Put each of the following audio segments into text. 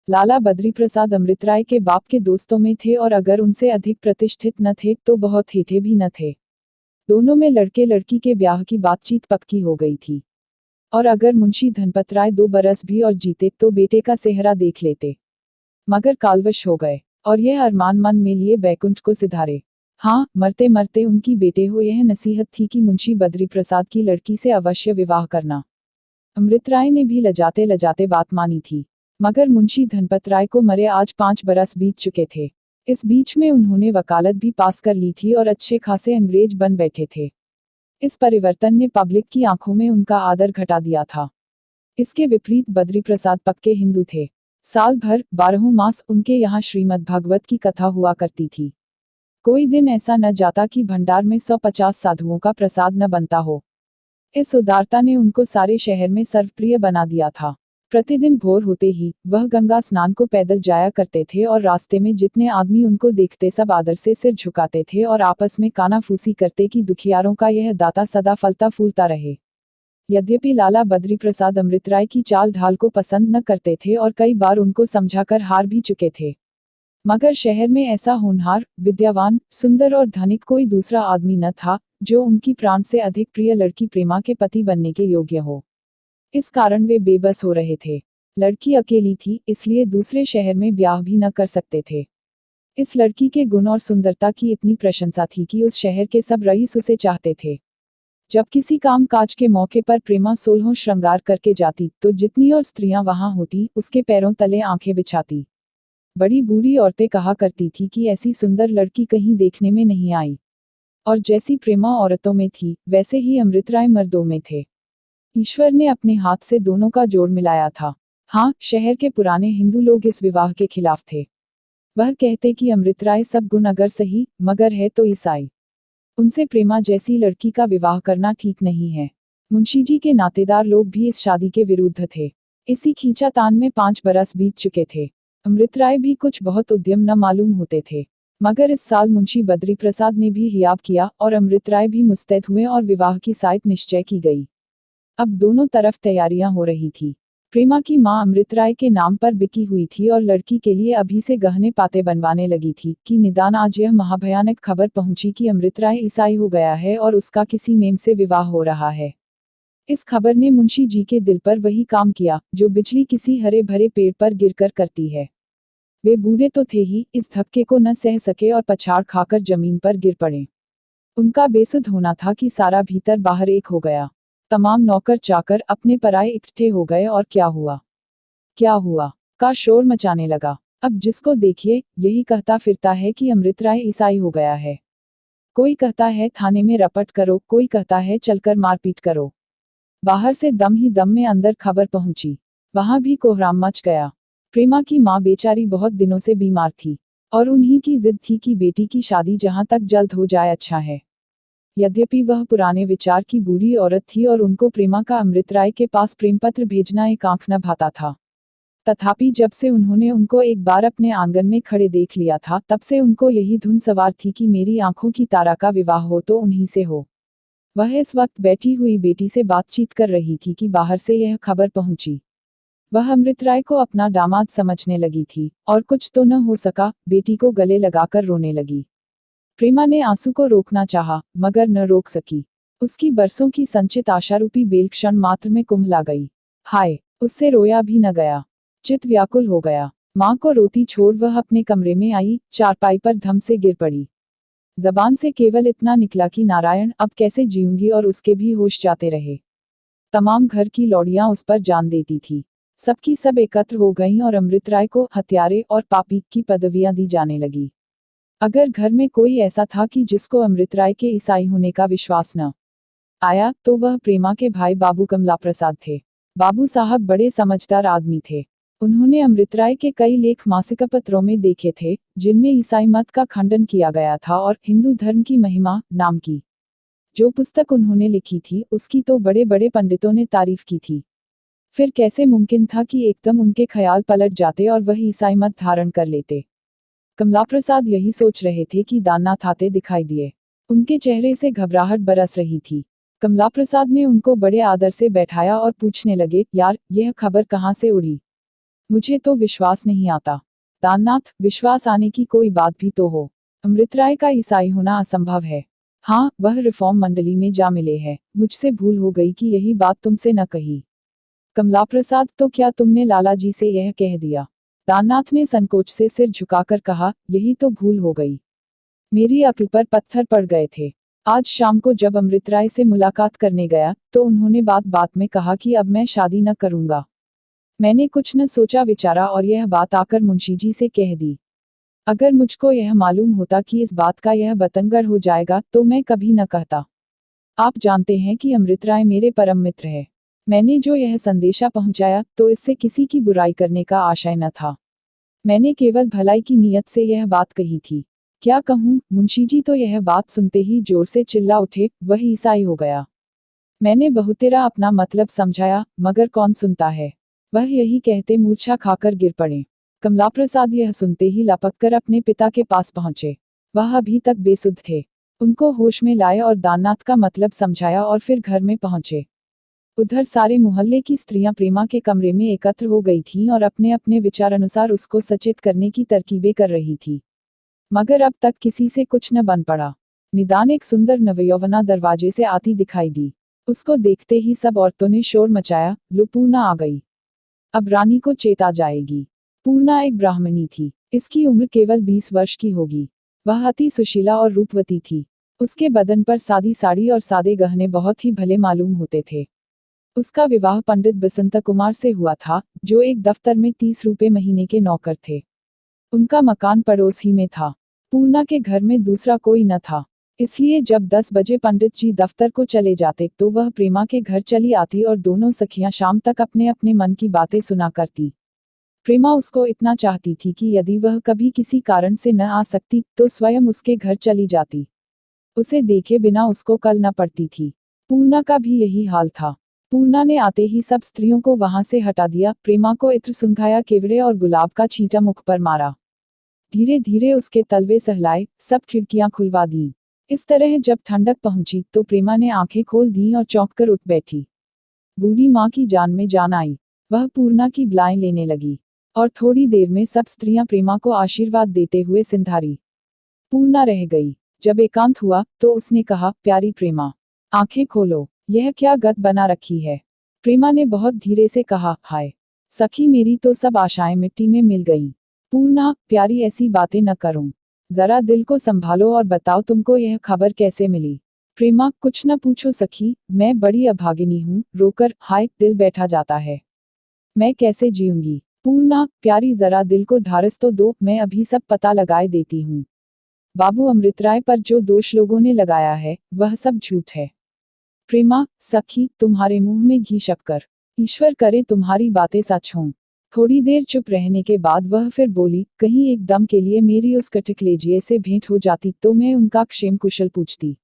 लाला बद्री प्रसाद अमृत राय के बाप के दोस्तों में थे और अगर उनसे अधिक प्रतिष्ठित न थे तो बहुत हेठे भी न थे। दोनों में लड़के लड़की के ब्याह की बातचीत पक्की हो गई थी। और अगर मुंशी धनपत राय 2 बरस भी और जीते तो बेटे का सेहरा देख लेते। मगर कालवश हो गए और यह अरमान मन में लिए बैकुंठ को सिधारे। हाँ, मरते मरते उनकी बेटे हो यह नसीहत थी कि मुंशी बद्री प्रसाद की लड़की से अवश्य विवाह करना। अमृत राय ने भी लजाते लजाते बात मानी थी। मगर मुंशी धनपत राय को मरे आज 5 बरस बीत चुके थे। इस बीच में उन्होंने वकालत भी पास कर ली थी और अच्छे खासे अंग्रेज बन बैठे थे। इस परिवर्तन ने पब्लिक की आंखों में उनका आदर घटा दिया था। इसके विपरीत बद्री प्रसाद पक्के हिंदू थे। साल भर 12 मास उनके यहाँ श्रीमद् भागवत की कथा हुआ करती थी। कोई दिन ऐसा न जाता कि भंडार में 150 साधुओं का प्रसाद न बनता हो। इस उदारता ने उनको सारे शहर में सर्वप्रिय बना दिया था। प्रतिदिन भोर होते ही वह गंगा स्नान को पैदल जाया करते थे और रास्ते में जितने आदमी उनको देखते सब आदर से सिर झुकाते थे और आपस में कानाफूसी करते कि दुखियारों का यह दाता सदा फलता फूलता रहे। यद्यपि लाला बद्री प्रसाद अमृत राय की चाल ढाल को पसंद न करते थे और कई बार उनको समझाकर हार भी चुके थे, मगर शहर में ऐसा होनहार, विद्यावान, सुंदर और धनिक कोई दूसरा आदमी न था जो उनकी प्राण से अधिक प्रिय लड़की प्रेमा के पति बनने के योग्य हो। इस कारण वे बेबस हो रहे थे। लड़की अकेली थी, इसलिए दूसरे शहर में ब्याह भी न कर सकते थे। इस लड़की के गुण और सुंदरता की इतनी प्रशंसा थी कि उस शहर के सब रईस उसे चाहते थे। जब किसी काम काज के मौके पर प्रेमा 16 श्रृंगार करके जाती तो जितनी और स्त्रियां वहां होती उसके पैरों तले आंखें बिछाती। बड़ी बूढ़ी औरतें कहा करती थी कि ऐसी सुंदर लड़की कहीं देखने में नहीं आई। और जैसी प्रेमा औरतों में थी वैसे ही अमृत राय मर्दों में थे। ईश्वर ने अपने हाथ से दोनों का जोड़ मिलाया था। हाँ, शहर के पुराने हिंदू लोग इस विवाह के खिलाफ थे। वह कहते कि अमृत राय सब गुण अगर सही मगर है तो ईसाई। उनसे प्रेमा जैसी लड़की का विवाह करना ठीक नहीं है। मुंशी जी के नातेदार लोग भी इस शादी के विरुद्ध थे। इसी खींचातान में 5 बरस बीत चुके थे। अमृत राय भी कुछ बहुत उद्यम न मालूम होते थे, मगर इस साल मुंशी बद्री प्रसाद ने भी हियाब किया और अमृत राय भी मुस्तैद हुए और विवाह की साइत निश्चय की गई। अब दोनों तरफ तैयारियां हो रही थी। प्रेमा की मां अमृत राय के नाम पर बिकी हुई थी और लड़की के लिए अभी से गहने पाते बनवाने लगी थी कि निदान आज यह महाभयानक खबर पहुंची कि अमृत राय ईसाई हो गया है और उसका किसी मेम से विवाह हो रहा है। इस खबर ने मुंशी जी के दिल पर वही काम किया जो बिजली किसी हरे भरे पेड़ पर गिरकर करती है। वे बूढ़े तो थे ही, इस धक्के को न सह सके और पछाड़ खाकर जमीन पर गिर पड़े। उनका बेसुध होना था कि सारा भीतर बाहर एक हो गया। तमाम नौकर चाकर अपने पराये इकट्ठे हो गए और क्या हुआ का शोर मचाने लगा। अब जिसको देखिए यही कहता फिरता है कि अमृत राय ईसाई हो गया है। कोई कहता है थाने में रपट करो, कोई कहता है चलकर मारपीट करो। बाहर से दम ही दम में अंदर खबर पहुंची। वहां भी कोहराम मच गया। प्रेमा की मां बेचारी बहुत दिनों से बीमार थी और उन्हीं की जिद थी कि बेटी की शादी जहां तक जल्द हो जाए अच्छा है। यद्यपि वह पुराने विचार की बूढ़ी औरत थी और उनको प्रेमा का अमृत राय के पास प्रेम पत्र भेजना एक आंख न भाता था, तथापि जब से उन्होंने उनको एक बार अपने आंगन में खड़े देख लिया था तब से उनको यही धुन सवार थी कि मेरी आंखों की तारा का विवाह हो तो उन्हीं से हो। वह इस वक्त बैठी हुई बेटी से बातचीत कर रही थी कि बाहर से यह खबर पहुंची। वह अमृत राय को अपना दामाद समझने लगी थी और कुछ तो न हो सका, बेटी को गले लगाकर रोने लगी। प्रेमा ने आंसू को रोकना चाहा, मगर न रोक सकी। उसकी बरसों की संचित आशारूपी बेल क्षण मात्र में कुम्भला गई। हाय, उससे रोया भी न गया। चित व्याकुल हो गया। मां को रोती छोड़ वह अपने कमरे में आई, चारपाई पर धम से गिर पड़ी। जबान से केवल इतना निकला कि नारायण अब कैसे जीऊंगी, और उसके भी होश जाते रहे। तमाम घर की लौड़ियां उस पर जान देती थी। सबकी सब एकत्र हो गईं और अमृत राय को हत्यारे और पापी की पदवियां दी जाने लगी। अगर घर में कोई ऐसा था कि जिसको अमृत राय के ईसाई होने का विश्वास न आया तो वह प्रेमा के भाई बाबू कमला प्रसाद थे। बाबू साहब बड़े समझदार आदमी थे। उन्होंने अमृत राय के कई लेख मासिक पत्रों में देखे थे जिनमें ईसाई मत का खंडन किया गया था और हिंदू धर्म की महिमा नाम की जो पुस्तक उन्होंने लिखी थी उसकी तो बड़े बड़े पंडितों ने तारीफ की थी। फिर कैसे मुमकिन था कि एकदम उनके ख्याल पलट जाते और वह ईसाई मत धारण कर लेते। कमला प्रसाद यही सोच रहे थे कि दाननाथ आते दिखाई दिए। उनके चेहरे से घबराहट बरस रही थी। कमला प्रसाद ने उनको बड़े आदर से बैठाया और पूछने लगे, यार यह खबर कहाँ से उड़ी? मुझे तो विश्वास नहीं आता। दाननाथ, विश्वास आने की कोई बात भी तो हो। अमृत राय का ईसाई होना असंभव है। हाँ, वह रिफॉर्म मंडली में जा मिले हैं। मुझसे भूल हो गई कि यही बात तुमसे न कही। कमला प्रसाद, तो क्या तुमने लाला जी से यह कह दिया? दाननाथ ने संकोच से सिर झुकाकर कहा, यही तो भूल हो गई। मेरी अक्ल पर पत्थर पड़ गए थे। आज शाम को जब अमृत राय से मुलाकात करने गया तो उन्होंने बात बात में कहा कि अब मैं शादी न करूंगा। मैंने कुछ न सोचा विचारा और यह बात आकर मुंशी जी से कह दी। अगर मुझको यह मालूम होता कि इस बात का यह बतंगड़ हो जाएगा तो मैं कभी न कहता। आप जानते हैं कि अमृत राय मेरे परम मित्र है। मैंने जो यह संदेशा पहुंचाया तो इससे किसी की बुराई करने का आशय न था। मैंने केवल भलाई की नीयत से यह बात कही थी। क्या कहूँ, मुंशी जी तो यह बात सुनते ही जोर से चिल्ला उठे, वह ईसाई हो गया। मैंने बहुतेरा अपना मतलब समझाया, मगर कौन सुनता है। वह यही कहते मूर्छा खाकर गिर पड़े। कमला प्रसाद यह सुनते ही लपक कर अपने पिता के पास पहुंचे। वह अभी तक बेसुध थे। उनको होश में लाए और दाननाथ का मतलब समझाया और फिर घर में पहुंचे। उधर सारे मोहल्ले की स्त्रियां प्रेमा के कमरे में एकत्र हो गई थीं और अपने अपने विचार अनुसार उसको सचेत करने की तरकीबें कर रही थी। मगर अब तक किसी से कुछ न बन पड़ा। निदान एक सुंदर नवयौवना दरवाजे से आती दिखाई दी। उसको देखते ही सब औरतों ने शोर मचाया, लो पूर्णा आ गई। अब रानी को चेत आ जाएगी। पूर्णा एक ब्राह्मणी थी। इसकी उम्र केवल 20 वर्ष की होगी। वह अति सुशीला और रूपवती थी। उसके बदन पर सादी साड़ी और सादे गहने बहुत ही भले मालूम होते थे। उसका विवाह पंडित बसंत कुमार से हुआ था, जो एक दफ्तर में 30 रुपए महीने के नौकर थे। उनका मकान पड़ोस ही में था। पूर्णा के घर में दूसरा कोई न था। इसलिए जब 10 बजे पंडित जी दफ्तर को चले जाते तो वह प्रेमा के घर चली आती और दोनों सखियां शाम तक अपने अपने मन की बातें सुना करती। प्रेमा उसको इतना चाहती थी कि यदि वह कभी किसी कारण से न आ सकती तो स्वयं उसके घर चली जाती। उसे देखे बिना उसको कल न पड़ती थी। पूर्णा का भी यही हाल था। पूर्णा ने आते ही सब स्त्रियों को वहां से हटा दिया, प्रेमा को इत्र सुंघाया, केवड़े और गुलाब का छींटा मुख पर मारा। धीरे धीरे उसके तलवे सहलाए, सब खिड़कियां खुलवा दी। इस तरह जब ठंडक पहुंची तो प्रेमा ने आंखें खोल दी और चौंक कर उठ बैठी। बूढ़ी माँ की जान में जान आई। वह पूर्णा की बलाएं लेने लगी और थोड़ी देर में सब स्त्रियां प्रेमा को आशीर्वाद देते हुए सिंधारी। पूर्णा रह गई। जब एकांत हुआ तो उसने कहा, प्यारी प्रेमा, आंखें खोलो, यह क्या गत बना रखी है। प्रेमा ने बहुत धीरे से कहा, हाय सखी, मेरी तो सब आशाएं मिट्टी में मिल गईं। पूर्णा, प्यारी ऐसी बातें न करो। जरा दिल को संभालो और बताओ तुमको यह खबर कैसे मिली। प्रेमा, कुछ न पूछो सखी, मैं बड़ी अभागिनी हूँ। रोकर, हाय, दिल बैठा जाता है। मैं कैसे जीऊंगी। पूर्णा, प्यारी जरा दिल को ढारस तो दो, मैं अभी सब पता लगाए देती हूँ। बाबू अमृत राय पर जो दोष लोगों ने लगाया है वह सब झूठ है। प्रेमा, सखी, तुम्हारे मुंह में घी शक्कर। ईश्वर करे तुम्हारी बातें सच हों। थोड़ी देर चुप रहने के बाद वह फिर बोली, कहीं एक दम के लिए मेरी उस कटिकलेजिए से भेंट हो जाती तो मैं उनका क्षेम कुशल पूछती।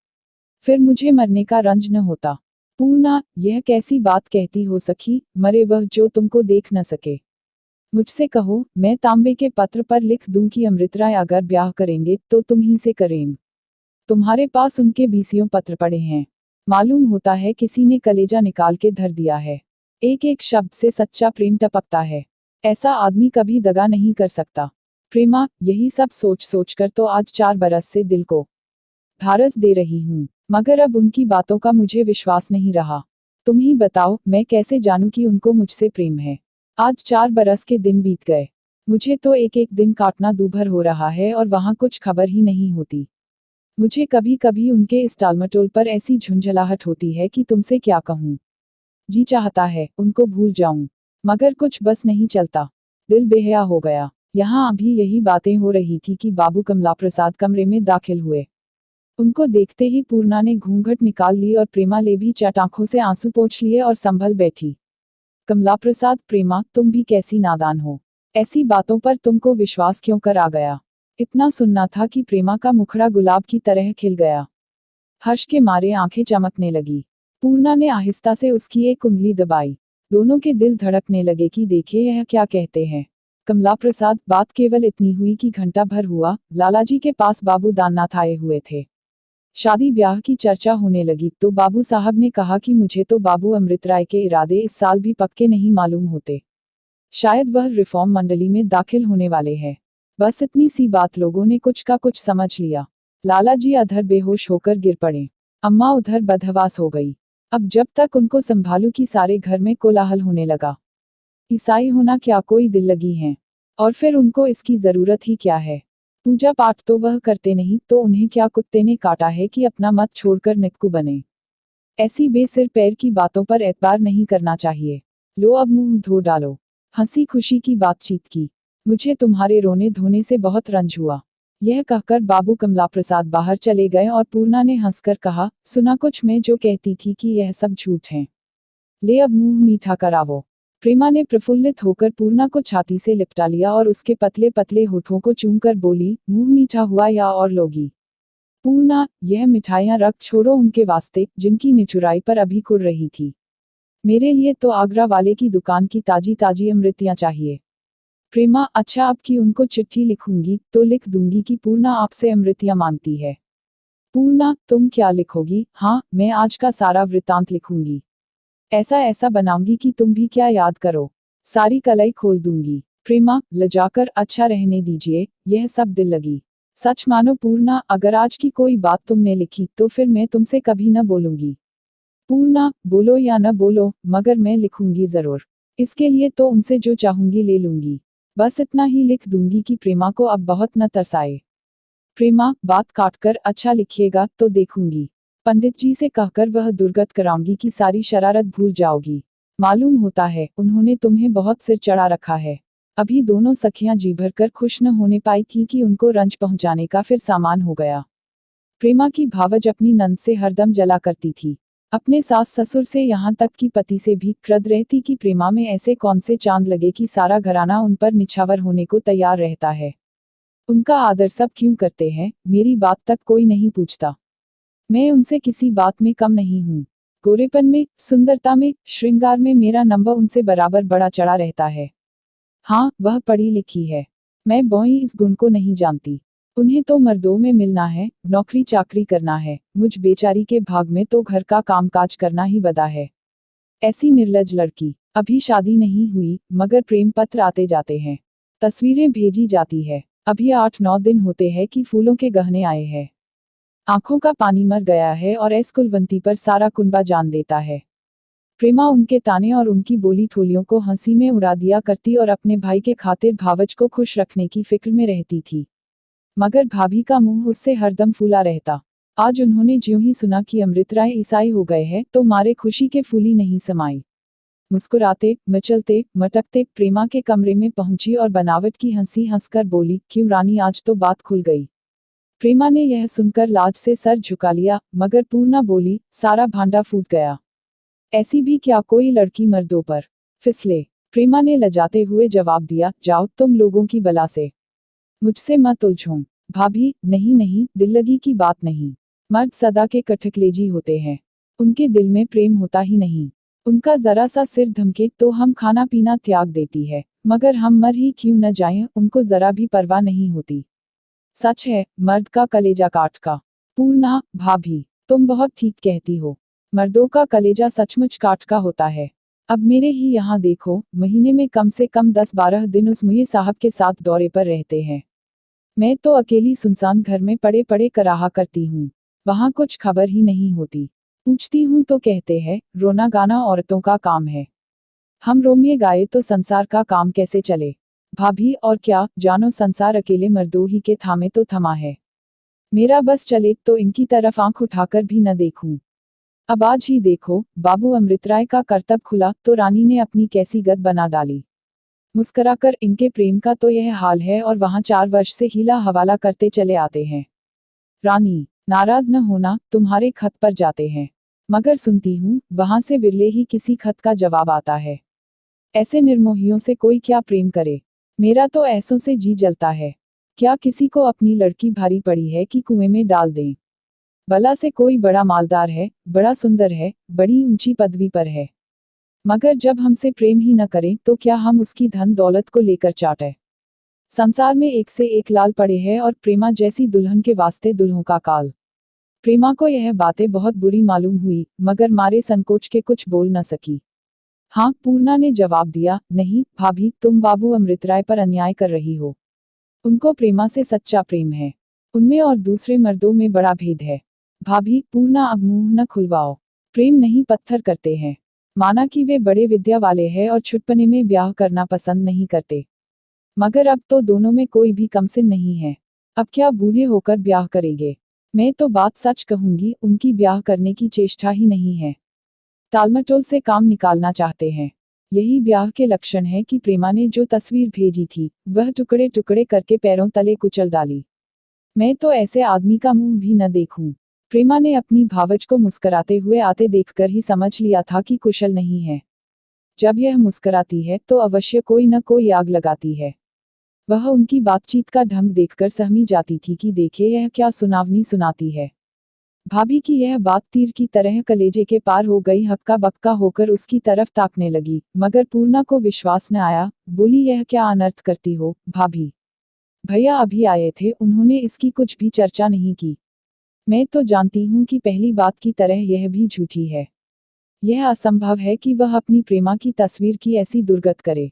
फिर मुझे मरने का रंज न होता। पूर्णा, यह कैसी बात कहती हो सखी, मरे वह जो तुमको देख न सके। मुझसे कहो, मैं तांबे के पत्र पर लिख दूं कि अमृत राय अगर ब्याह करेंगे तो तुम ही से करेंगे। तुम्हारे पास उनके 20 पत्र पड़े हैं। मालूम होता है किसी ने कलेजा निकाल के धर दिया है। एक एक शब्द से सच्चा प्रेम टपकता है। ऐसा आदमी कभी दगा नहीं कर सकता। प्रेमा, यही सब सोच सोच कर तो आज 4 बरस से दिल को ढारस दे रही हूँ, मगर अब उनकी बातों का मुझे विश्वास नहीं रहा। तुम ही बताओ, मैं कैसे जानूं कि उनको मुझसे प्रेम है। आज 4 बरस के दिन बीत गए। मुझे तो एक एक दिन काटना दूभर हो रहा है और वहां कुछ खबर ही नहीं होती। मुझे कभी कभी उनके इस टालमटोल पर ऐसी झुंझलाहट होती है कि तुमसे क्या कहूँ। जी चाहता है उनको भूल जाऊं, मगर कुछ बस नहीं चलता। दिल बेहया हो गया। यहाँ अभी यही बातें हो रही थी कि बाबू कमला प्रसाद कमरे में दाखिल हुए। उनको देखते ही पूर्णा ने घूंघट निकाल ली और प्रेमा ले भी चट आंखों से आंसू पोंछ लिए और संभल बैठी। कमला प्रसाद, प्रेमा, तुम भी कैसी नादान हो। ऐसी बातों पर तुमको विश्वास क्यों कर आ गया। इतना सुनना था कि प्रेमा का मुखड़ा गुलाब की तरह खिल गया। हर्ष के मारे आंखें चमकने लगी। पूर्णा ने आहिस्ता से उसकी एक उंगली दबाई। दोनों के दिल धड़कने लगे कि देखे यह क्या कहते हैं। कमला प्रसाद, बात केवल इतनी हुई कि घंटा भर हुआ लालाजी के पास बाबू दाननाथ आए हुए थे। शादी ब्याह की चर्चा होने लगी तो बाबू साहब ने कहा कि मुझे तो बाबू अमृत राय के इरादे इस साल भी पक्के नहीं मालूम होते। शायद वह रिफॉर्म मंडली में दाखिल होने वाले हैं। बस इतनी सी बात लोगों ने कुछ का कुछ समझ लिया। लाला जी अधर बेहोश होकर गिर पड़े। अम्मा उधर बदहवास हो गई। अब जब तक उनको संभालू कि सारे घर में कोलाहल होने लगा। ईसाई होना क्या कोई दिल लगी है? और फिर उनको इसकी जरूरत ही क्या है? पूजा पाठ तो वह करते नहीं, तो उन्हें क्या कुत्ते ने काटा है कि अपना मत छोड़कर निक्कू बने? ऐसी बेसिर पैर की बातों पर एतबार नहीं करना चाहिए। लो अब मुंह धो डालो। हंसी खुशी की बातचीत की। मुझे तुम्हारे रोने धोने से बहुत रंज हुआ। यह कहकर बाबू कमला प्रसाद बाहर चले गए और पूर्णा ने हंसकर कहा, सुना कुछ मैं जो कहती थी कि यह सब झूठ है। ले अब मुंह मीठा करावो। प्रेमा ने प्रफुल्लित होकर पूर्णा को छाती से लिपटा लिया और उसके पतले पतले होठों को चूमकर बोली, मुंह मीठा हुआ या और लोगी? पूर्णा, यह मिठाइयां रख छोड़ो उनके वास्ते, जिनकी निठुराई पर अभी कुड़ रही थी। मेरे लिए तो आगरा वाले की दुकान की ताजी ताजी अमृतियां चाहिए। प्रेमा, अच्छा अब की उनको चिट्ठी लिखूंगी तो लिख दूंगी कि पूर्णा आपसे अमृतियां मांगती है। पूर्णा, तुम क्या लिखोगी? हाँ, मैं आज का सारा वृत्तांत लिखूंगी। ऐसा ऐसा बनाऊंगी कि तुम भी क्या याद करो। सारी कलाई खोल दूंगी। प्रेमा, लजाकर, अच्छा रहने दीजिए, यह सब दिल लगी। सच मानो पूर्णा, अगर आज की कोई बात तुमने लिखी तो फिर मैं तुमसे कभी न बोलूंगी। पूर्णा, बोलो या न बोलो, मगर मैं लिखूंगी जरूर। इसके लिए तो उनसे जो चाहूंगी ले लूंगी। बस इतना ही लिख दूंगी कि प्रेमा को अब बहुत न तरसाए। प्रेमा, बात काटकर, अच्छा लिखिएगा तो देखूंगी। पंडित जी से कहकर वह दुर्गत कराऊंगी कि सारी शरारत भूल जाओगी। मालूम होता है उन्होंने तुम्हें बहुत सिर चढ़ा रखा है। अभी दोनों सखियां जी भरकर खुश न होने पाई थीं कि उनको रंज पहुंचाने का फिर सामान हो गया। प्रेमा की भावज अपनी नंद से हरदम जला करती थी। अपने सास ससुर से यहाँ तक कि पति से भी क्रुद्ध रहती कि प्रेमा में ऐसे कौन से चांद लगे कि सारा घराना उन पर निछावर होने को तैयार रहता है। उनका आदर सब क्यों करते हैं, मेरी बात तक कोई नहीं पूछता। मैं उनसे किसी बात में कम नहीं हूँ। गोरेपन में, सुंदरता में, श्रृंगार में मेरा नंबर उनसे बराबर बड़ा चढ़ा रहता है। हाँ, वह पढ़ी लिखी है। मैं बौई इस गुण को नहीं जानती। उन्हें तो मर्दों में मिलना है, नौकरी चाकरी करना है, मुझ बेचारी के भाग में तो घर का कामकाज करना ही बदा है। ऐसी निर्लज लड़की। अभी शादी नहीं हुई, मगर प्रेम पत्र आते जाते हैं, तस्वीरें भेजी जाती है। अभी 8-9 दिन होते हैं कि फूलों के गहने आए हैं। आंखों का पानी मर गया है और ऐस कुलवंती पर सारा कुनबा जान देता है। प्रेमा उनके ताने और उनकी बोली ठोलियों को हंसी में उड़ा दिया करती और अपने भाई के खातिर भावज को खुश रखने की फिक्र में रहती थी। मगर भाभी का मुंह उससे हरदम फूला रहता। आज उन्होंने ज्यों ही सुना कि अमृतराय ईसाई हो गए हैं तो मारे खुशी के फूली नहीं समाई। मुस्कुराते, मचलते, मटकते प्रेमा के कमरे में पहुंची और बनावट की हंसी हंसकर बोली, क्यों रानी, आज तो बात खुल गई। प्रेमा ने यह सुनकर लाज से सर झुका लिया, मगर पूर्णा बोली, सारा भांडा फूट गया। ऐसी भी क्या कोई लड़की मर्दों पर फिसले। प्रेमा ने लजाते हुए जवाब दिया, जाओ तुम लोगों की बला से, मुझसे मत उलझो। भाभी, नहीं नहीं, दिल लगी की बात नहीं। मर्द सदा के कठकलेजी होते हैं, उनके दिल में प्रेम होता ही नहीं। उनका जरा सा सिर धमके तो हम खाना पीना त्याग देती है, मगर हम मर ही क्यों न जाएं, उनको जरा भी परवाह नहीं होती। सच है, मर्द का कलेजा काट का। पूर्णा, भाभी, तुम बहुत ठीक कहती हो। मर्दों का कलेजा सचमुच काट का होता है। अब मेरे ही यहाँ देखो, महीने में कम से कम 10-12 दिन उस मुझे साहब के साथ दौरे पर रहते हैं। मैं तो अकेली सुनसान घर में पड़े पड़े कराहा करती हूँ। वहाँ कुछ खबर ही नहीं होती। पूछती हूँ तो कहते हैं, रोना गाना औरतों का काम है। हम रोमिए गाए तो संसार का काम कैसे चले। भाभी, और क्या जानो, संसार अकेले मर्दों ही के थामे तो थमा है। मेरा बस चले तो इनकी तरफ आंख उठाकर भी न देखूं। अब आज ही देखो, बाबू अमृतराय का करतब खुला तो रानी ने अपनी कैसी गत बना डाली। मुस्कुराकर इनके प्रेम का तो यह हाल है और वहां 4 वर्ष से हीला हवाला करते चले आते हैं। रानी, नाराज न होना, तुम्हारे खत पर जाते हैं। मगर सुनती हूँ वहां से विरले ही किसी खत का जवाब आता है। ऐसे निर्मोहियों से कोई क्या प्रेम करे। मेरा तो ऐसों से जी जलता है। क्या किसी को अपनी लड़की भारी पड़ी है कि कुएं में डाल दें। भला से कोई बड़ा मालदार है, बड़ा सुंदर है, बड़ी ऊंची पदवी पर है, मगर जब हमसे प्रेम ही न करें तो क्या हम उसकी धन दौलत को लेकर चाटे। संसार में एक से एक लाल पड़े हैं और प्रेमा जैसी दुल्हन के वास्ते दुल्हों का काल। प्रेमा को यह बातें बहुत बुरी मालूम हुई, मगर मारे संकोच के कुछ बोल न सकी। हाँ, पूर्णा ने जवाब दिया, नहीं भाभी, तुम बाबू अमृत राय पर अन्याय कर रही हो। उनको प्रेमा से सच्चा प्रेम है। उनमें और दूसरे मर्दों में बड़ा भेद है। भाभी, पूर्णा अब मुंह न खुलवाओ। प्रेम नहीं पत्थर करते हैं। माना कि वे बड़े विद्या वाले हैं और छुटपने में ब्याह करना पसंद नहीं करते, मगर अब तो दोनों में कोई भी कमसिन नहीं है। अब क्या बूढ़े होकर ब्याह करेंगे? मैं तो बात सच कहूंगी, उनकी ब्याह करने की चेष्टा ही नहीं है। टालमटोल से काम निकालना चाहते हैं। यही ब्याह के लक्षण है कि प्रेमा ने जो तस्वीर भेजी थी, वह टुकड़े टुकड़े करके पैरों तले कुचल डाली। मैं तो ऐसे आदमी का मुंह भी न देखूं। प्रेमा ने अपनी भावज को मुस्कुराते हुए आते देखकर ही समझ लिया था कि कुशल नहीं है। जब यह मुस्कुराती है तो अवश्य कोई न कोई आग लगाती है। वह उनकी बातचीत का ढंग देखकर सहमी जाती थी कि देखे यह क्या सुनावनी सुनाती है। भाभी की यह बात तीर की तरह कलेजे के पार हो गई। हक्का बक्का होकर उसकी तरफ ताकने लगी, मगर पूर्णा को विश्वास न आया। बोली, यह क्या अनर्थ करती हो भाभी? भैया अभी आए थे, उन्होंने इसकी कुछ भी चर्चा नहीं की। मैं तो जानती हूँ कि पहली बात की तरह यह भी झूठी है। यह असंभव है कि वह अपनी प्रेमा की तस्वीर की ऐसी दुर्गत करे।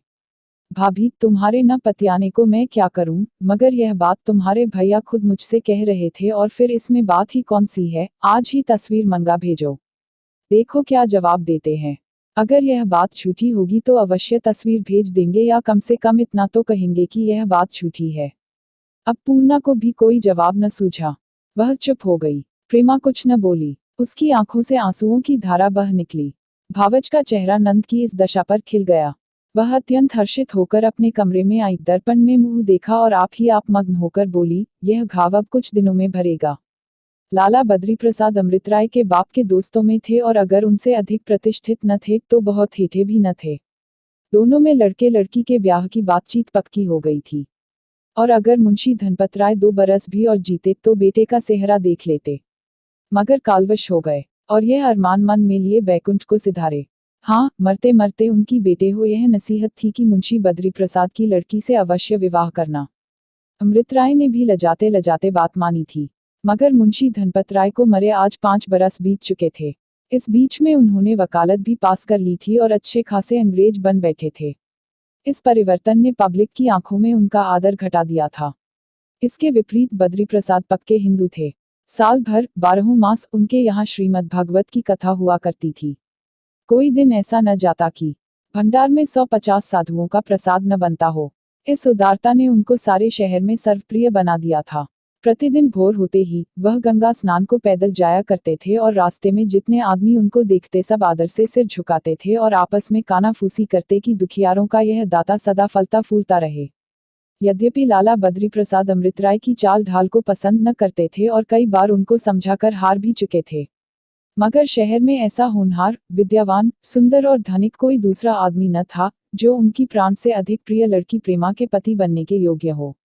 भाभी, तुम्हारे न पतियाने को मैं क्या करूं, मगर यह बात तुम्हारे भैया खुद मुझसे कह रहे थे, और फिर इसमें बात ही कौन सी है। आज ही तस्वीर मंगा भेजो, देखो क्या जवाब देते हैं। अगर यह बात झूठी होगी तो अवश्य तस्वीर भेज देंगे, या कम से कम इतना तो कहेंगे कि यह बात झूठी है। अब पूर्णा को भी कोई जवाब न सूझा। वह चुप हो गई। प्रेमा कुछ न बोली। उसकी आंखों से आंसुओं की धारा बह निकली। भावज का चेहरा नंद की इस दशा पर खिल गया। वह अत्यंत हर्षित होकर अपने कमरे में आई, दर्पण में मुंह देखा और आप ही आप मग्न होकर बोली, यह घाव अब कुछ दिनों में भरेगा। लाला बद्री प्रसाद अमृत राय के बाप के दोस्तों में थे, और अगर उनसे अधिक प्रतिष्ठित न थे तो बहुत हेठे भी न थे। दोनों में लड़के लड़की के ब्याह की बातचीत पक्की हो गई थी। और अगर मुंशी धनपत राय 2 बरस भी और जीते तो बेटे का सेहरा देख लेते, मगर कालवश हो गए, और यह अरमान मन में लिए बैकुंठ को सिधारे। हाँ, मरते मरते उनकी बेटे हो यह नसीहत थी कि मुंशी बद्री प्रसाद की लड़की से अवश्य विवाह करना। अमृत राय ने भी लजाते लजाते बात मानी थी, मगर मुंशी धनपत राय को मरे आज 5 बरस बीत चुके थे। इस बीच में उन्होंने वकालत भी पास कर ली थी और अच्छे खासे अंग्रेज बन बैठे थे। इस परिवर्तन ने पब्लिक की आंखों में उनका आदर घटा दिया था। इसके विपरीत बद्री प्रसाद पक्के हिंदू थे। साल भर 12 मास उनके यहाँ श्रीमद् भागवत की कथा हुआ करती थी। कोई दिन ऐसा न जाता कि भंडार में 150 साधुओं का प्रसाद न बनता हो। इस उदारता ने उनको सारे शहर में सर्वप्रिय बना दिया था। प्रतिदिन भोर होते ही वह गंगा स्नान को पैदल जाया करते थे, और रास्ते में जितने आदमी उनको देखते सब आदर से सिर झुकाते थे और आपस में कानाफूसी करते कि दुखियारों का यह दाता सदा फलता फूलता रहे। यद्यपि लाला बद्री प्रसाद अमृत राय की चाल ढाल को पसंद न करते थे और कई बार उनको समझाकर हार भी चुके थे, मगर शहर में ऐसा होनहार, विद्यावान, सुंदर और धनिक कोई दूसरा आदमी न था जो उनकी प्राण से अधिक प्रिय लड़की प्रेमा के पति बनने के योग्य हो।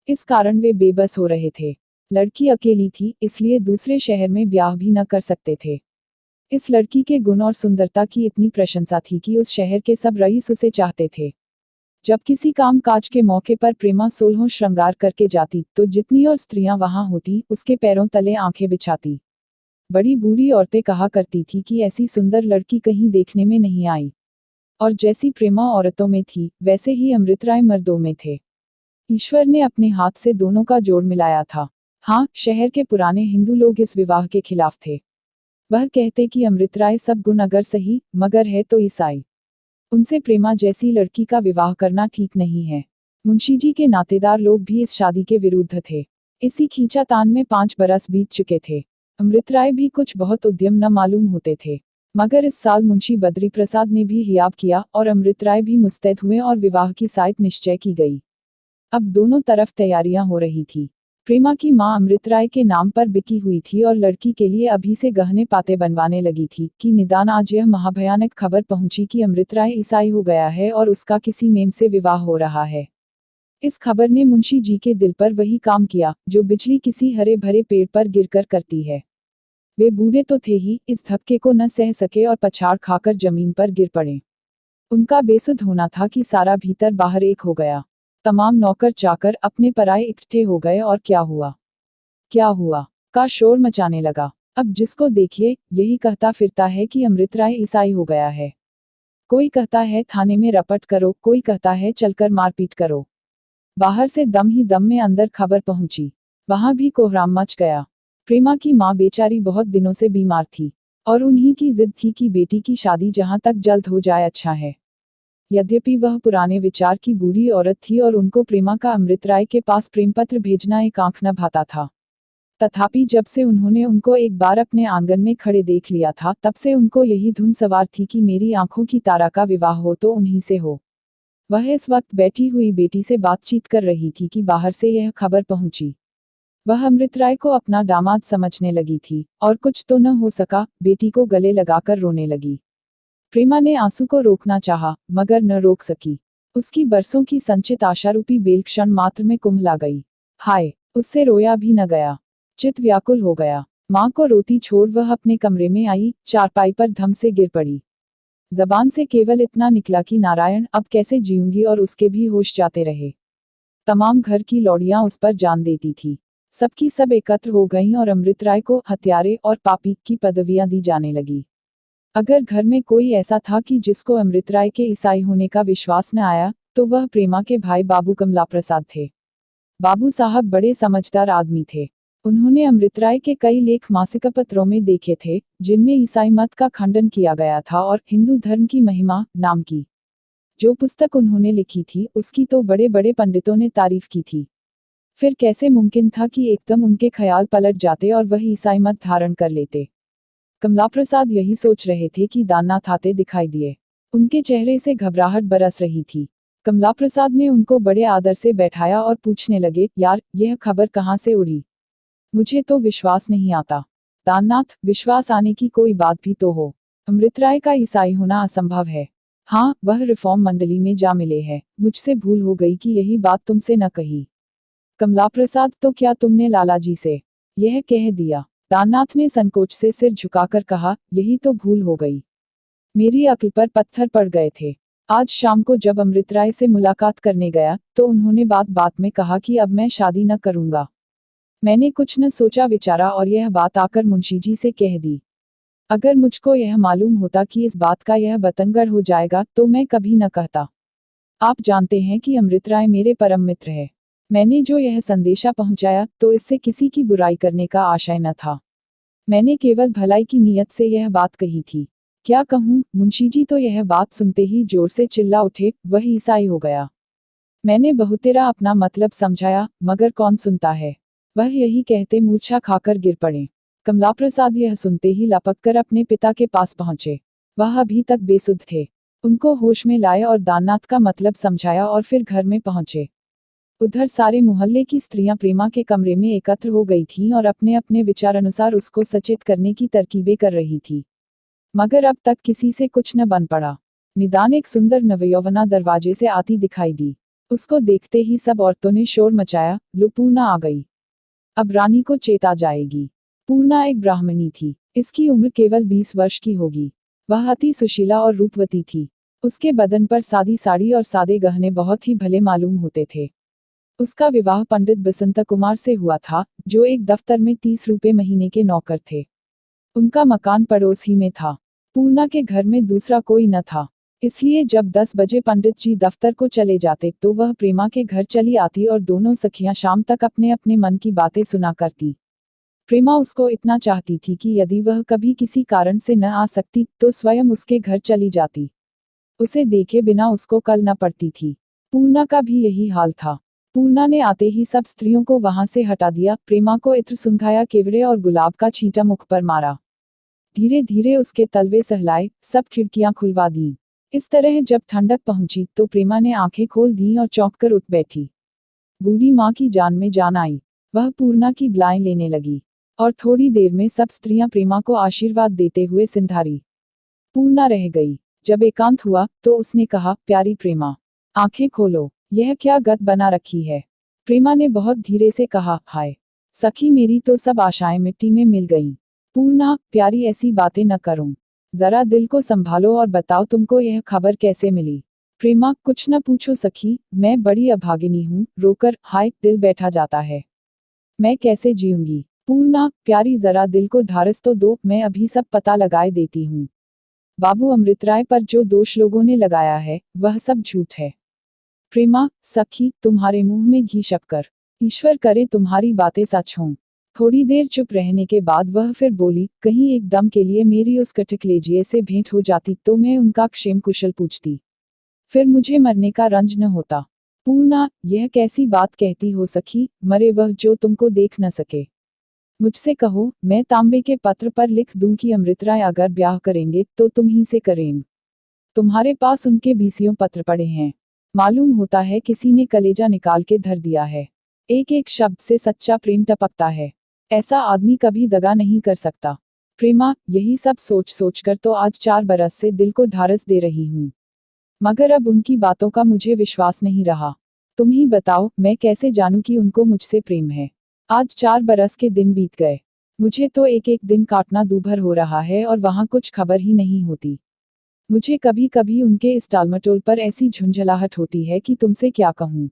इस कारण वे बेबस हो रहे थे। लड़की अकेली थी, इसलिए दूसरे शहर में ब्याह भी न कर सकते थे। इस लड़की के गुण और सुंदरता की इतनी प्रशंसा थी कि उस शहर के सब रईस उसे चाहते थे। जब किसी काम काज के मौके पर प्रेमा 16 श्रृंगार करके जाती तो जितनी और स्त्रियां वहां होती उसके पैरों तले आंखें बिछाती। बड़ी बूढ़ी औरतें कहा करती थी कि ऐसी सुंदर लड़की कहीं देखने में नहीं आई। और जैसी प्रेमा औरतों में थी, वैसे ही अमृत राय मर्दों में थे। ईश्वर ने अपने हाथ से दोनों का जोड़ मिलाया था। हाँ, शहर के पुराने हिंदू लोग इस विवाह के खिलाफ थे। वह कहते कि अमृत राय सब गुण अगर सही, मगर है तो ईसाई। उनसे प्रेमा जैसी लड़की का विवाह करना ठीक नहीं है। मुंशी जी के नातेदार लोग भी इस शादी के विरुद्ध थे। इसी खींचातान में 5 बरस बीत चुके थे। अमृत राय भी कुछ बहुत उद्यम न मालूम होते थे, मगर इस साल मुंशी बद्री प्रसाद ने भी हियाब किया और अमृत राय भी मुस्तैद हुए और विवाह की साइत निश्चय की गई। अब दोनों तरफ तैयारियां हो रही थी। प्रेमा की मां अमृत राय के नाम पर बिकी हुई थी और लड़की के लिए अभी से गहने पाते बनवाने लगी थी कि निदान आज यह महाभयानक खबर पहुंची कि अमृत राय ईसाई हो गया है और उसका किसी मेम से विवाह हो रहा है। इस खबर ने मुंशी जी के दिल पर वही काम किया जो बिजली किसी हरे भरे पेड़ पर गिरकर करती है। वे बूढ़े तो थे ही, इस धक्के को न सह सके और पछाड़ खाकर जमीन पर गिर पड़े। उनका बेसुध होना था कि सारा भीतर बाहर एक हो गया। तमाम नौकर चाकर अपने पराये इकट्ठे हो गए और क्या हुआ का शोर मचाने लगा। अब जिसको देखिए यही कहता फिरता है कि अमृत राय ईसाई हो गया है। कोई कहता है थाने में रपट करो, कोई कहता है चलकर मारपीट करो। बाहर से दम ही दम में अंदर खबर पहुंची। वहां भी कोहराम मच गया। प्रेमा की मां बेचारी बहुत दिनों से बीमार थी और उन्हीं की जिद थी कि बेटी की शादी जहां तक जल्द हो जाए अच्छा है। यद्यपि वह पुराने विचार की बूढ़ी औरत थी और उनको प्रेमा का अमृत राय के पास प्रेम पत्र भेजना एक आंख न भाता था। तथापि जब से उन्होंने उनको एक बार अपने आंगन में खड़े देख लिया था, तब से उनको यही धुन सवार थी कि मेरी आंखों की तारा का विवाह हो तो उन्हीं से हो। वह इस वक्त बैठी हुई बेटी से बातचीत कर रही थी कि बाहर से यह खबर पहुंची। वह अमृत राय को अपना दामाद समझने लगी थी और कुछ तो न हो सका, बेटी को गले लगाकर रोने लगी। प्रेमा ने आंसू को रोकना चाहा, मगर न रोक सकी। उसकी बरसों की संचित आशारूपी बेल क्षण मात्र में कुम्हला गई। हाय, उससे रोया भी न गया। चित व्याकुल हो गया। मां को रोती छोड़ वह अपने कमरे में आई, चारपाई पर धम से गिर पड़ी। जबान से केवल इतना निकला कि नारायण, अब कैसे जीऊंगी, और उसके भी होश जाते रहे। तमाम घर की लौड़ियां उस पर जान देती थी। सबकी सब एकत्र हो गईं और अमृत राय को हत्यारे और पापी की पदवियां दी जाने लगी। अगर घर में कोई ऐसा था कि जिसको अमृत राय के ईसाई होने का विश्वास न आया, तो वह प्रेमा के भाई बाबू कमला प्रसाद थे। बाबू साहब बड़े समझदार आदमी थे। उन्होंने अमृत राय के कई लेख मासिक पत्रों में देखे थे, जिनमें ईसाई मत का खंडन किया गया था और हिंदू धर्म की महिमा नाम की जो पुस्तक उन्होंने लिखी थी, उसकी तो बड़े बड़े पंडितों ने तारीफ की थी। फिर कैसे मुमकिन था कि एकदम उनके ख्याल पलट जाते और वह ईसाई मत धारण कर लेते। कमला प्रसाद यही सोच रहे थे कि दाननाथ आते दिखाई दिए। उनके चेहरे से घबराहट बरस रही थी। कमला प्रसाद ने उनको बड़े आदर से बैठाया और पूछने लगे, यार, यह खबर कहाँ से उड़ी? मुझे तो विश्वास नहीं आता। दाननाथ, विश्वास आने की कोई बात भी तो हो। अमृत राय का ईसाई होना असंभव है। हाँ, वह रिफॉर्म मंडली में जा मिले हैं। मुझसे भूल हो गई कि यही बात तुमसे न कही। कमला प्रसाद, तो क्या तुमने लालाजी से यह कह दिया? दाननाथ ने संकोच से सिर झुकाकर कहा, यही तो भूल हो गई। मेरी अक्ल पर पत्थर पड़ गए थे। आज शाम को जब अमृत राय से मुलाकात करने गया, तो उन्होंने बात बात में कहा कि अब मैं शादी न करूंगा। मैंने कुछ न सोचा विचारा और यह बात आकर मुंशी जी से कह दी। अगर मुझको यह मालूम होता कि इस बात का यह बतंगड़ हो जाएगा, तो मैं कभी न कहता। आप जानते हैं कि अमृत राय मेरे परम मित्र है। मैंने जो यह संदेशा पहुंचाया, तो इससे किसी की बुराई करने का आशय न था। मैंने केवल भलाई की नीयत से यह बात कही थी। क्या कहूँ, मुंशी जी तो यह बात सुनते ही जोर से चिल्ला उठे, वह ईसाई हो गया। मैंने बहुतेरा अपना मतलब समझाया, मगर कौन सुनता है। वह यही कहते मूर्छा खाकर गिर पड़े। कमला प्रसाद यह सुनते ही लपककर अपने पिता के पास पहुंचे। वह अभी तक बेसुध थे। उनको होश में लाए और दाननाथ का मतलब समझाया और फिर घर में पहुंचे। उधर सारे मोहल्ले की स्त्रियां प्रेमा के कमरे में एकत्र हो गई थीं और अपने अपने विचारानुसार उसको सचेत करने की तरकीबें कर रही थी। मगर अब तक किसी से कुछ न बन पड़ा। निदान एक सुंदर नवयौवना दरवाजे से आती दिखाई दी। उसको देखते ही सब औरतों ने शोर मचाया, लो, पूर्णा आ गई। अब रानी को चेत आ जाएगी। पूर्णा एक ब्राह्मणी थी। इसकी उम्र केवल 20 वर्ष की होगी। वह अति सुशीला और रूपवती थी। उसके बदन पर सादी साड़ी और सादे गहने बहुत ही भले मालूम होते थे। उसका विवाह पंडित बसंत कुमार से हुआ था, जो एक दफ्तर में 30 रुपए महीने के नौकर थे। उनका मकान पड़ोस ही में था। पूर्णा के घर में दूसरा कोई न था। इसलिए जब 10 बजे पंडित जी दफ्तर को चले जाते, तो वह प्रेमा के घर चली आती और दोनों सखियां शाम तक अपने अपने मन की बातें सुना करती। प्रेमा उसको इतना चाहती थी कि यदि वह कभी किसी कारण से न आ सकती, तो स्वयं उसके घर चली जाती। उसे देखे बिना उसको कल न पड़ती थी। पूर्णा का भी यही हाल था। पूर्णा ने आते ही सब स्त्रियों को वहां से हटा दिया, प्रेमा को इत्र सुंघाया, केवड़े और गुलाब का छींटा मुख पर मारा। धीरे धीरे उसके तलवे सहलाए, सब खिड़कियां खुलवा दी। इस तरह जब ठंडक पहुंची, तो प्रेमा ने आंखें खोल दी और चौंक कर उठ बैठी। बूढ़ी माँ की जान में जान आई। वह पूर्णा की बलाएं लेने लगी और थोड़ी देर में सब स्त्रियां प्रेमा को आशीर्वाद देते हुए सिंधारी। पूर्णा रह गई। जब एकांत हुआ, तो उसने कहा, प्यारी प्रेमा, आंखें खोलो, यह क्या गत बना रखी है? प्रेमा ने बहुत धीरे से कहा, हाय सखी, मेरी तो सब आशाएं मिट्टी में मिल गईं। पूर्णा, प्यारी, ऐसी बातें न करो। जरा दिल को संभालो और बताओ तुमको यह खबर कैसे मिली? प्रेमा, कुछ न पूछो सखी, मैं बड़ी अभागिनी हूँ। रोकर, हाय, दिल बैठा जाता है। मैं कैसे जीऊंगी? पूर्णा, प्यारी, जरा दिल को ढारस तो दो, मैं अभी सब पता लगाए देती हूँ। बाबू अमृत राय पर जो दोष लोगों ने लगाया है वह सब झूठ है। प्रेमा, सखी, तुम्हारे मुंह में घी शक्कर। ईश्वर करे तुम्हारी बातें सच हों। थोड़ी देर चुप रहने के बाद वह फिर बोली, कहीं एक दम के लिए मेरी उस कठकलेजिए से भेंट हो जाती तो मैं उनका क्षेम कुशल पूछती, फिर मुझे मरने का रंज न होता। पूर्णा, यह कैसी बात कहती हो सखी, मरे वह जो तुमको देख न सके। मुझसे कहो, मैं तांबे के पत्र पर लिख दूं कि अमृत राय अगर ब्याह करेंगे तो तुम ही से करें। तुम्हारे पास उनके 20 पत्र पड़े हैं। मालूम होता है किसी ने कलेजा निकाल के धर दिया है। एक एक शब्द से सच्चा प्रेम टपकता है। ऐसा आदमी कभी दगा नहीं कर सकता। प्रेमा, यही सब सोच सोच कर तो आज 4 बरस से दिल को ढारस दे रही हूँ, मगर अब उनकी बातों का मुझे विश्वास नहीं रहा। तुम ही बताओ, मैं कैसे जानूं कि उनको मुझसे प्रेम है। आज 4 बरस के दिन बीत गए। मुझे तो एक एक दिन काटना दूभर हो रहा है और वहां कुछ खबर ही नहीं होती। मुझे कभी कभी उनके इस टालमटोल पर ऐसी झुंझलाहट होती है कि तुमसे क्या कहूँ।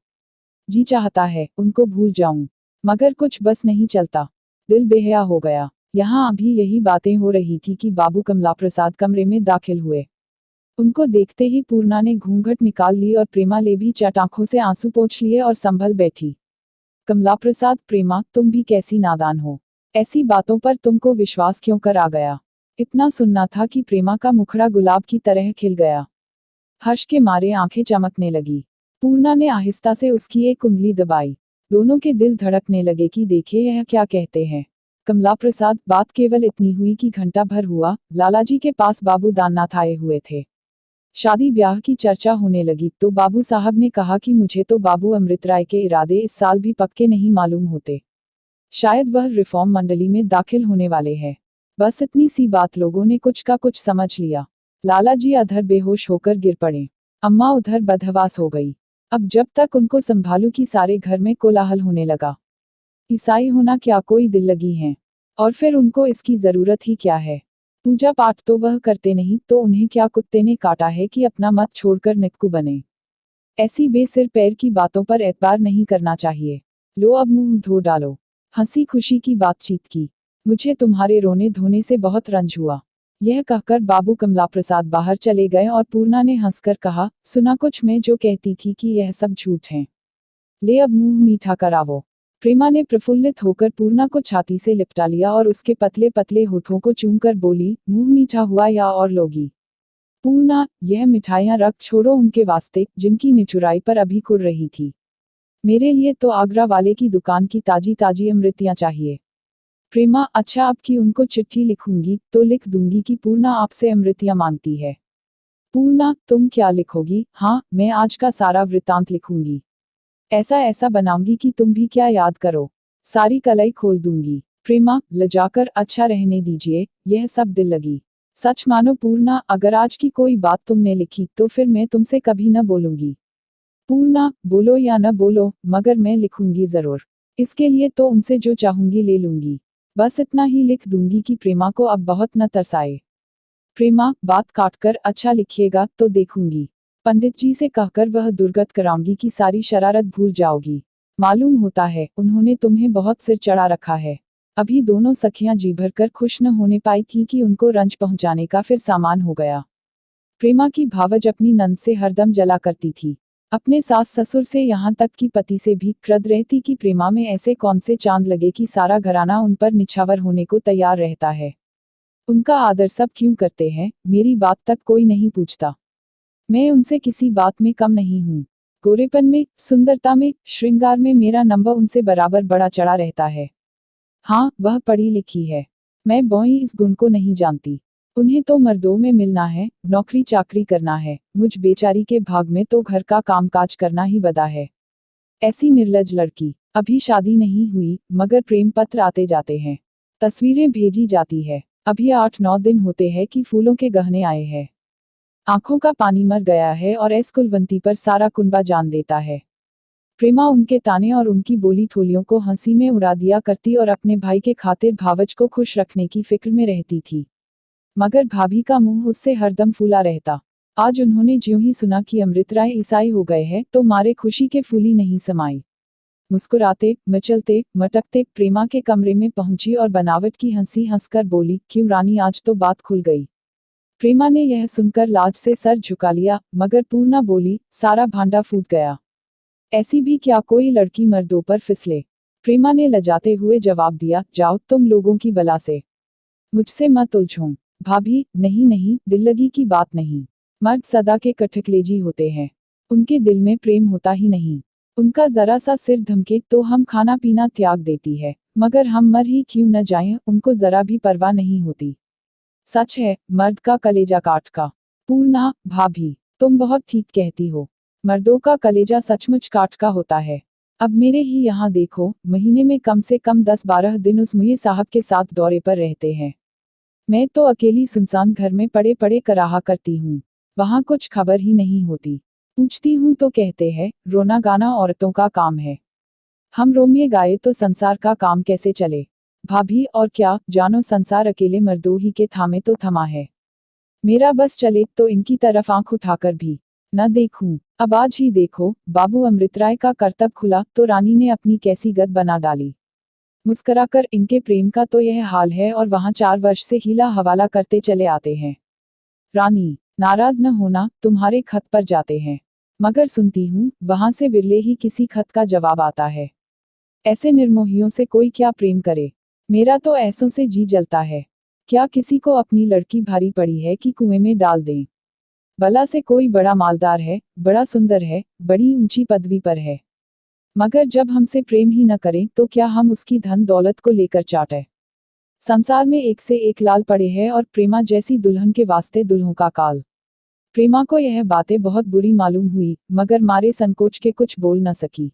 जी चाहता है उनको भूल जाऊं, मगर कुछ बस नहीं चलता। दिल बेहया हो गया। यहाँ अभी यही बातें हो रही थी कि बाबू कमला प्रसाद कमरे में दाखिल हुए। उनको देखते ही पूर्णा ने घूंघट निकाल ली और प्रेमा ले भी चट आंखों से आंसू पोंछ लिए और संभल बैठी। कमला प्रसाद, प्रेमा, तुम भी कैसी नादान हो। ऐसी बातों पर तुमको विश्वास क्यों कर आ गया। इतना सुनना था कि प्रेमा का मुखड़ा गुलाब की तरह खिल गया। हर्ष के मारे आंखें चमकने लगी। पूर्णा ने आहिस्ता से उसकी एक उंगली दबाई। दोनों के दिल धड़कने लगे कि देखे यह क्या कहते हैं। कमला प्रसाद, बात केवल इतनी हुई कि घंटा भर हुआ लालाजी के पास बाबू दाननाथ आए हुए थे। शादी ब्याह की चर्चा होने लगी तो बाबू साहब ने कहा कि मुझे तो बाबू अमृत राय के इरादे इस साल भी पक्के नहीं मालूम होते। शायद वह रिफॉर्म मंडली में दाखिल होने वाले हैं। बस इतनी सी बात लोगों ने कुछ का कुछ समझ लिया। लालाजी अधर बेहोश होकर गिर पड़े। अम्मा उधर बदहवास हो गई। अब जब तक उनको संभालू कि सारे घर में कोलाहल होने लगा। ईसाई होना क्या कोई दिल लगी हैं, और फिर उनको इसकी जरूरत ही क्या है। पूजा पाठ तो वह करते नहीं तो उन्हें क्या कुत्ते ने काटा है कि अपना मत छोड़कर निक्कू बने। ऐसी बेसिर पैर की बातों पर एतबार नहीं करना चाहिए। लो अब मुंह धो डालो। हंसी खुशी की बातचीत की। मुझे तुम्हारे रोने धोने से बहुत रंज हुआ। यह कहकर बाबू कमला प्रसाद बाहर चले गए और पूर्णा ने हंसकर कहा, सुना कुछ मैं जो कहती थी कि यह सब झूठ है। ले अब मुंह मीठा करावो। प्रेमा ने प्रफुल्लित होकर पूर्णा को छाती से लिपटा लिया और उसके पतले पतले होठों को चूमकर बोली, मुंह मीठा हुआ या और लोगी। पूर्णा, यह मिठाइयां रख छोड़ो उनके वास्ते, जिनकी निठुराई पर अभी कुड़ रही थी। मेरे लिए तो आगरा वाले की दुकान की ताजी ताजी अमृतियां चाहिए। प्रेमा, अच्छा अब की उनको चिट्ठी लिखूंगी तो लिख दूंगी कि पूर्णा आपसे अमृतियां मांगती है। पूर्णा, तुम क्या लिखोगी। हाँ, मैं आज का सारा वृत्तांत लिखूंगी। ऐसा ऐसा बनाऊंगी कि तुम भी क्या याद करो। सारी कलाई खोल दूंगी। प्रेमा, लजाकर, अच्छा रहने दीजिए, यह सब दिल लगी। सच मानो पूर्णा, अगर आज की कोई बात तुमने लिखी तो फिर मैं तुमसे कभी न बोलूंगी। पूर्णा, बोलो या न बोलो, मगर मैं लिखूंगी जरूर। इसके लिए तो उनसे जो चाहूंगी ले लूंगी। बस इतना ही लिख दूंगी कि प्रेमा को अब बहुत न तरसाए। प्रेमा, बात काटकर, अच्छा लिखिएगा तो देखूंगी। पंडित जी से कहकर वह दुर्गत कराऊंगी कि सारी शरारत भूल जाओगी। मालूम होता है उन्होंने तुम्हें बहुत सिर चढ़ा रखा है। अभी दोनों सखियां जी भरकर खुश न होने पाई थी कि उनको रंज पहुंचाने का फिर सामान हो गया। प्रेमा की भावज अपनी नंद से हरदम जला करती थी। अपने सास ससुर से यहाँ तक कि पति से भी क्रुद्ध रहती कि प्रेमा में ऐसे कौन से चांद लगे कि सारा घराना उन पर निछावर होने को तैयार रहता है। उनका आदर सब क्यों करते हैं, मेरी बात तक कोई नहीं पूछता। मैं उनसे किसी बात में कम नहीं हूँ। गोरेपन में, सुंदरता में, श्रृंगार में मेरा नंबर उनसे बराबर बड़ा चढ़ा रहता है। हाँ, वह पढ़ी लिखी है। मैं बॉय इस गुण को नहीं जानती। उन्हें तो मर्दों में मिलना है, नौकरी चाकरी करना है, मुझ बेचारी के भाग में तो घर का कामकाज करना ही बदा है। ऐसी निर्लज लड़की। अभी शादी नहीं हुई, मगर प्रेम पत्र आते जाते हैं, तस्वीरें भेजी जाती है। अभी 8-9 दिन होते हैं कि फूलों के गहने आए हैं। आंखों का पानी मर गया है और ऐस कुलवंती पर सारा कुनबा जान देता है। प्रेमा उनके ताने और उनकी बोली ठोलियों को हंसी में उड़ा दिया करती और अपने भाई के खातिर भावज को खुश रखने की फिक्र में रहती थी। मगर भाभी का मुंह उससे हरदम फूला रहता। आज उन्होंने ज्यों ही सुना कि अमृत राय ईसाई हो गए हैं तो मारे खुशी के फूली नहीं समाई। मुस्कुराते, मचलते, मटकते प्रेमा के कमरे में पहुंची और बनावट की हंसी हंसकर बोली, क्यों रानी, आज तो बात खुल गई। प्रेमा ने यह सुनकर लाज से सर झुका लिया, मगर पूर्णा बोली, सारा भांडा फूट गया। ऐसी भी क्या कोई लड़की मर्दों पर फिसले। प्रेमा ने लजाते हुए जवाब दिया, जाओ तुम लोगों की बला से, मुझसे मत उलझो। भाभी, नहीं नहीं, दिल लगी की बात नहीं। मर्द सदा के कठकलेजी होते हैं, उनके दिल में प्रेम होता ही नहीं। उनका जरा सा सिर धमके तो हम खाना पीना त्याग देती है, मगर हम मर ही क्यों न जाएं, उनको जरा भी परवाह नहीं होती। सच है, मर्द का कलेजा काट का। पूर्णा, भाभी, तुम बहुत ठीक कहती हो। मर्दों का कलेजा सचमुच काट का होता है। अब मेरे ही यहाँ देखो, महीने में कम से कम 10-12 दिन उस मुझे साहब के साथ दौरे पर रहते हैं। मैं तो अकेली सुनसान घर में पड़े पड़े कराहा करती हूँ। वहाँ कुछ खबर ही नहीं होती। पूछती हूँ तो कहते हैं, रोना गाना औरतों का काम है। हम रोमिए गाए तो संसार का काम कैसे चले। भाभी, और क्या जानो, संसार अकेले मर्दों ही के थामे तो थमा है। मेरा बस चले तो इनकी तरफ आंख उठाकर भी न देखूं। अब आज ही देखो, बाबू अमृतराय का करतब खुला तो रानी ने अपनी कैसी गत बना डाली। मुस्कुराकर इनके प्रेम का तो यह हाल है और वहां 4 वर्ष से हीला हवाला करते चले आते हैं। रानी, नाराज न होना, तुम्हारे खत पर जाते हैं। मगर सुनती हूँ, वहां से विरले ही किसी खत का जवाब आता है। ऐसे निर्मोहियों से कोई क्या प्रेम करे। मेरा तो ऐसों से जी जलता है। क्या किसी को अपनी लड़की भारी पड़ी है कि कुएं में डाल दें। भला से कोई बड़ा मालदार है, बड़ा सुंदर है, बड़ी ऊंची पदवी पर है, मगर जब हमसे प्रेम ही न करें तो क्या हम उसकी धन दौलत को लेकर चाटे। संसार में एक से एक लाल पड़े हैं और प्रेमा जैसी दुल्हन के वास्ते दुल्हों का काल। प्रेमा को यह बातें बहुत बुरी मालूम हुई, मगर मारे संकोच के कुछ बोल न सकी।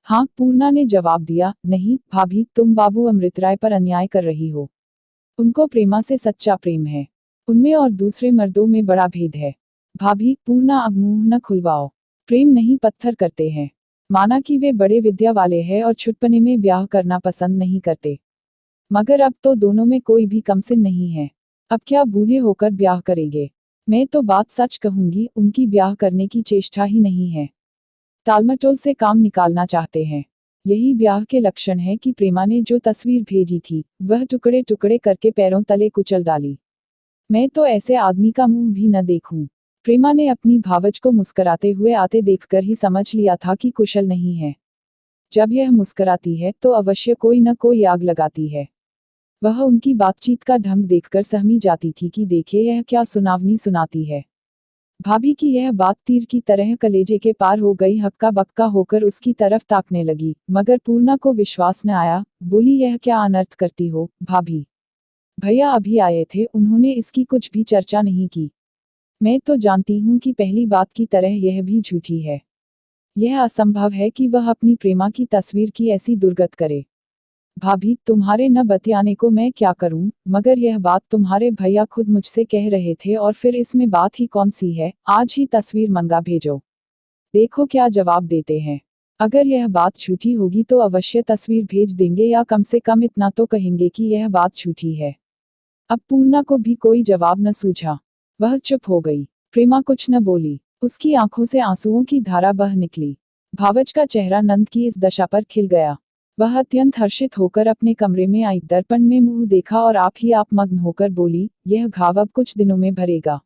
हाँ, पूर्णा ने जवाब दिया, नहीं भाभी, तुम बाबू अमृतराय पर अन्याय कर रही हो। उनको प्रेमा से सच्चा प्रेम है। उनमें और दूसरे मर्दों में बड़ा भेद है। भाभी, पूर्णा अब मुंह न खुलवाओ। प्रेम नहीं पत्थर करते हैं। माना कि वे बड़े विद्या वाले हैं और छुटपने में ब्याह करना पसंद नहीं करते, मगर अब तो दोनों में कोई भी कमसिन नहीं है। अब क्या बूढ़े होकर ब्याह करेंगे। मैं तो बात सच कहूंगी, उनकी ब्याह करने की चेष्टा ही नहीं है। टालमटोल से काम निकालना चाहते हैं। यही ब्याह के लक्षण है कि प्रेमा ने जो तस्वीर भेजी थी, वह टुकड़े टुकड़े करके पैरों तले कुचल डाली। मैं तो ऐसे आदमी का मुंह भी न देखूं। प्रेमा ने अपनी भावज को मुस्कुराते हुए आते देखकर ही समझ लिया था कि कुशल नहीं है। जब यह मुस्कुराती है तो अवश्य कोई न कोई आग लगाती है। वह उनकी बातचीत का ढंग देखकर सहमी जाती थी कि देखे यह क्या सुनावनी सुनाती है। भाभी की यह बात तीर की तरह कलेजे के पार हो गई। हक्का बक्का होकर उसकी तरफ ताकने लगी, मगर पूर्णा को विश्वास न आया। बोली, यह क्या अनर्थ करती हो भाभी। भैया अभी आए थे, उन्होंने इसकी कुछ भी चर्चा नहीं की। मैं तो जानती हूँ कि पहली बात की तरह यह भी झूठी है। यह असंभव है कि वह अपनी प्रेमा की तस्वीर की ऐसी दुर्गत करे। भाभी, तुम्हारे न बतियाने को मैं क्या करूं, मगर यह बात तुम्हारे भैया खुद मुझसे कह रहे थे और फिर इसमें बात ही कौन सी है। आज ही तस्वीर मंगा भेजो, देखो क्या जवाब देते हैं। अगर यह बात झूठी होगी तो अवश्य तस्वीर भेज देंगे, या कम से कम इतना तो कहेंगे कि यह बात झूठी है। अब पूर्णा को भी कोई जवाब न सूझा। वह चुप हो गई। प्रेमा कुछ न बोली। उसकी आंखों से आंसुओं की धारा बह निकली। भावज का चेहरा नंद की इस दशा पर खिल गया। वह अत्यंत हर्षित होकर अपने कमरे में आई, दर्पण में मुंह देखा और आप ही आप मग्न होकर बोली, यह घाव अब कुछ दिनों में भरेगा।